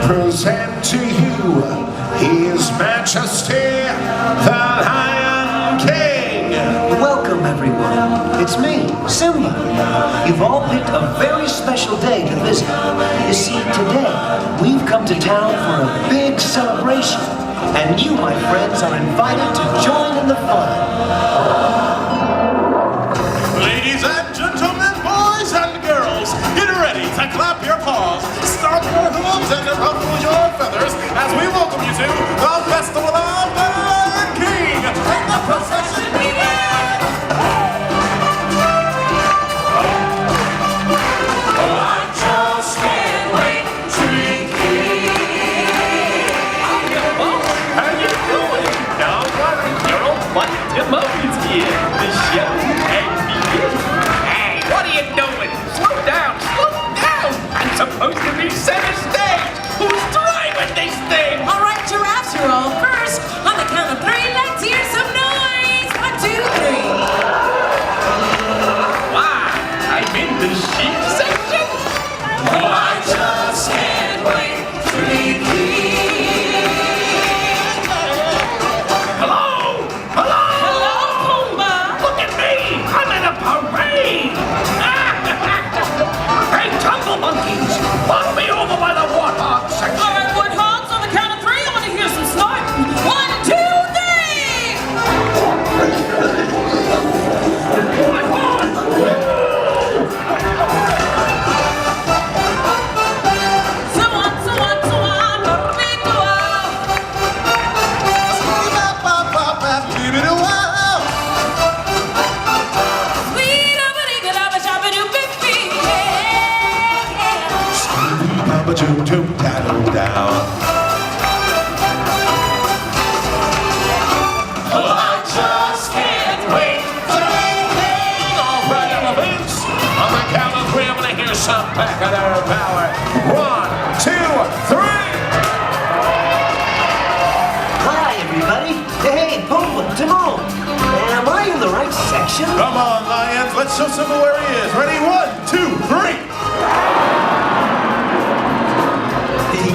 present to you His Majesty the Lion King. Welcome, everyone. It's me, Simba. You've all picked a very special day to visit. You see, today, we've come to town for a big celebration, and you, my friends, are invited to join in the fun. Ladies and gentlemen, boys and girls, get ready to clap your paws, stomp your hooves, and ruffle your feathers as we welcome you to the Festival of the Lion King. And the procession begins! Emotions here. The show can begin. Hey, what are you doing? Slow down, slow down. I'm supposed to be center stage. Who's driving this thing? All right, giraffes, you're all first. On the count of three, let's hear some noise. 1, 2, 3. Wow, I'm in the sheep section. Oh, I just can't wait to begin. Monkeys, walk me over by the warthog section. All right, warthogs, on the count of three, I want to hear some snort. 1, 2, 3. So on, big Doom, doom, down, down. Oh, I just can't wait to begin. All right, elephants. On the count of three, I'm going to hear some back of their power. 1, 2, 3. Hi, everybody. Hey, Pumbaa, Timon. Am I in the right section? Come on, lions. Let's show Simba where he is. Ready? 1, 2, 3.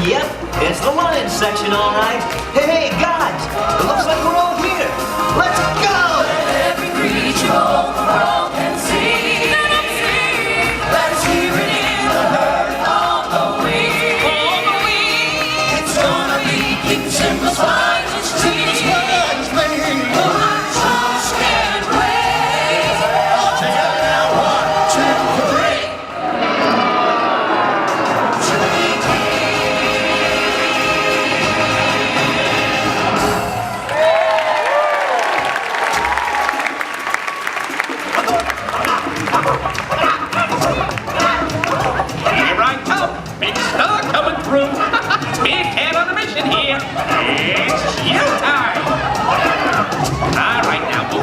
Yep, it's the lion section, all right. Hey, guys, it looks like we're all here. Let's go! Let every creature of the world can see. Let's hear it in the herd on the wing. It's gonna be King Simba's finest team. Oh, I just can't wait. All together now. 1, 2, 3.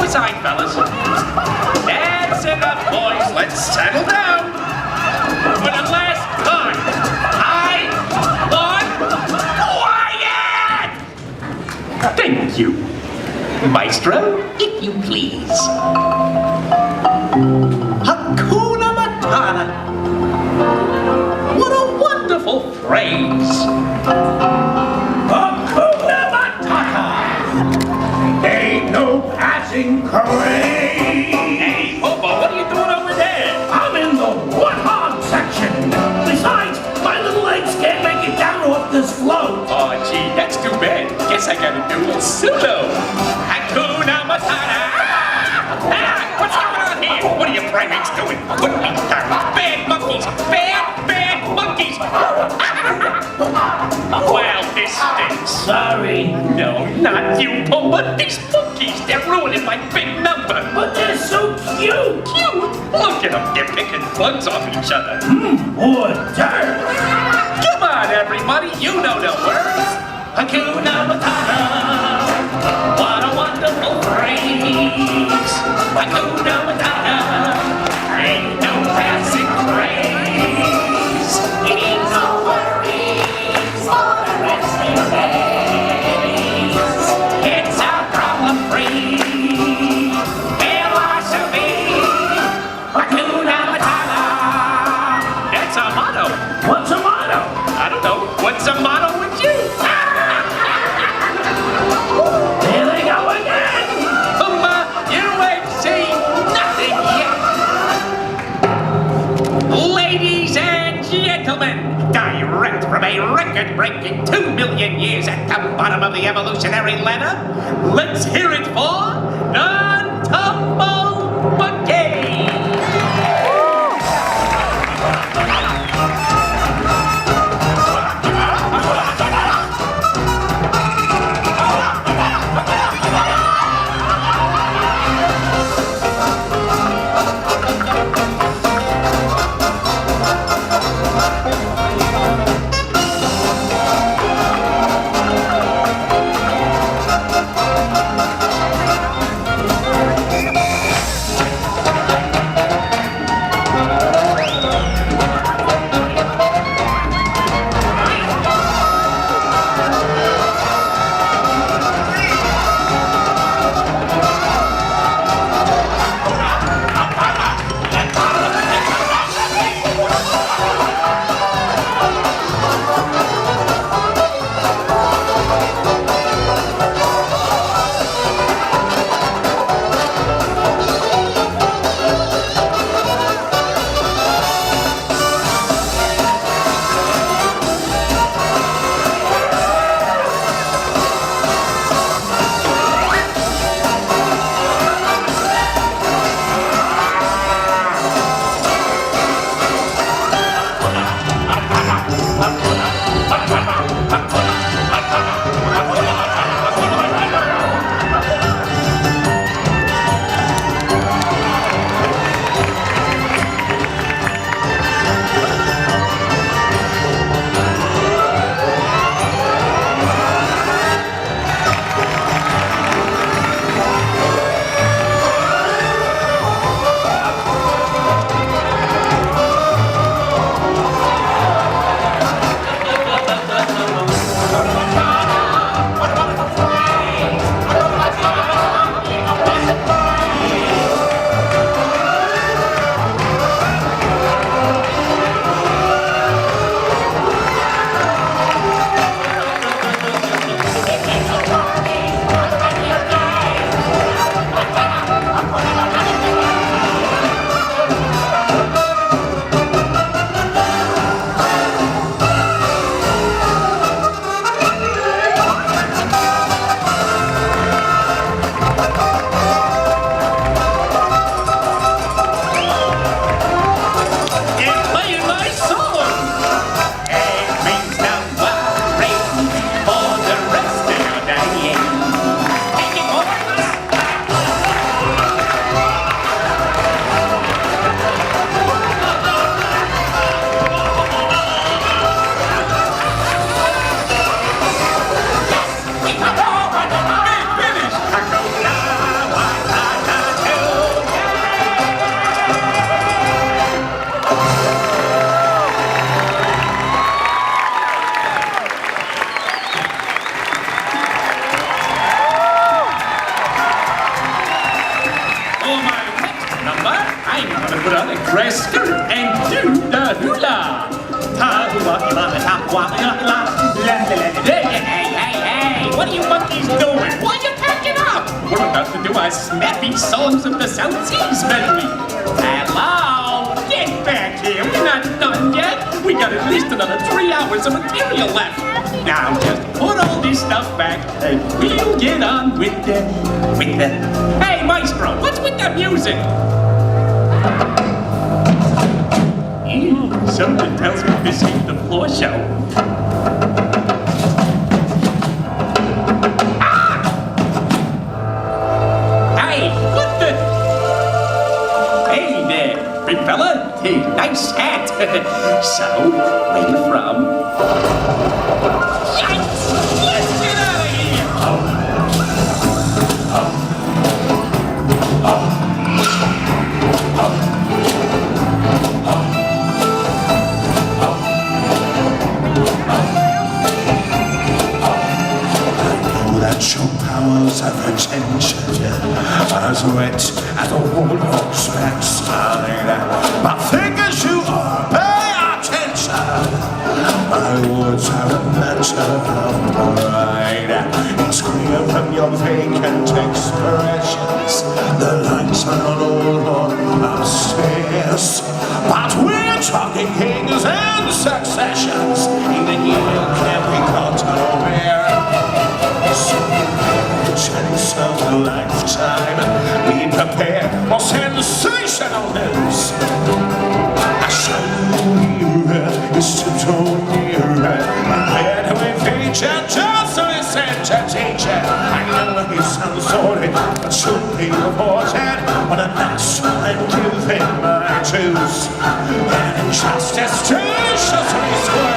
Side, fellas. That's enough, boys. Let's settle down. For the last time, I want quiet. Thank you, Maestro. If you please. Hakuna Matata. What a wonderful phrase. Hakuna Matata. Ain't no passing craze. Hey, Pumbaa, what are you doing over there? I'm in the warthog section. Besides, my little legs can't make it down off this float. Oh, gee, that's too bad. Guess I gotta do a solo. Hakuna Matata. Ah, what's going on here? What are you primates doing? Put me down. Bad monkeys. Bad monkeys. Well, this stinks. Sorry. No, not you, Pumbaa. These monkeys, they're ruining my big number. But they're so cute. Cute? Look at them. They're picking bugs off each other. Boy, dirt. Come on, everybody. You know the words. Hakuna Matata. What a wonderful phrase. Hakuna Matata. Ain't no passing craze. Ain't no worries for the rest of the days. It's our problem-free philosophy. Hakuna Matata. That's our motto. What's a motto? I don't know. What's What's the matter with you? Here they go again! You ain't seen nothing yet! Ladies and gentlemen, direct from a record-breaking 2 million years at the bottom of the evolutionary ladder, let's hear it for the Tumble Monkey! dress skirt and do the hula. Ta hula hula ta hula hula la la la. Hey, what are you monkeys doing? Why are you packing up? We're about to do our snappy songs of the South Seas medley. Hello, get back here. We're not done yet. We got at least another 3 hours of material left. Now just put all this stuff back and we'll get on with the. Hey, Maestro, what's with the music? Something tells me this ain't the floor show. Hey, what the? Hey there, big fella. Hey, nice hat. So, where you from? Yikes! Let's get out of here! Your powers of attention as wet as a warthog's backside. My fingers you are, pay attention. My words have pride. It's clear from your vacant expressions. The lights are not all on upstairs, but we're talking kings and successions. Even you can't be caught unaware. So the chance of a lifetime. Be prepared for sensational news. I show you is tiptoe nearer. Where do we feature just so it's to teacher? I know he sounds sorry, but should be reported. But the next time give him my juice. And injustice to me square.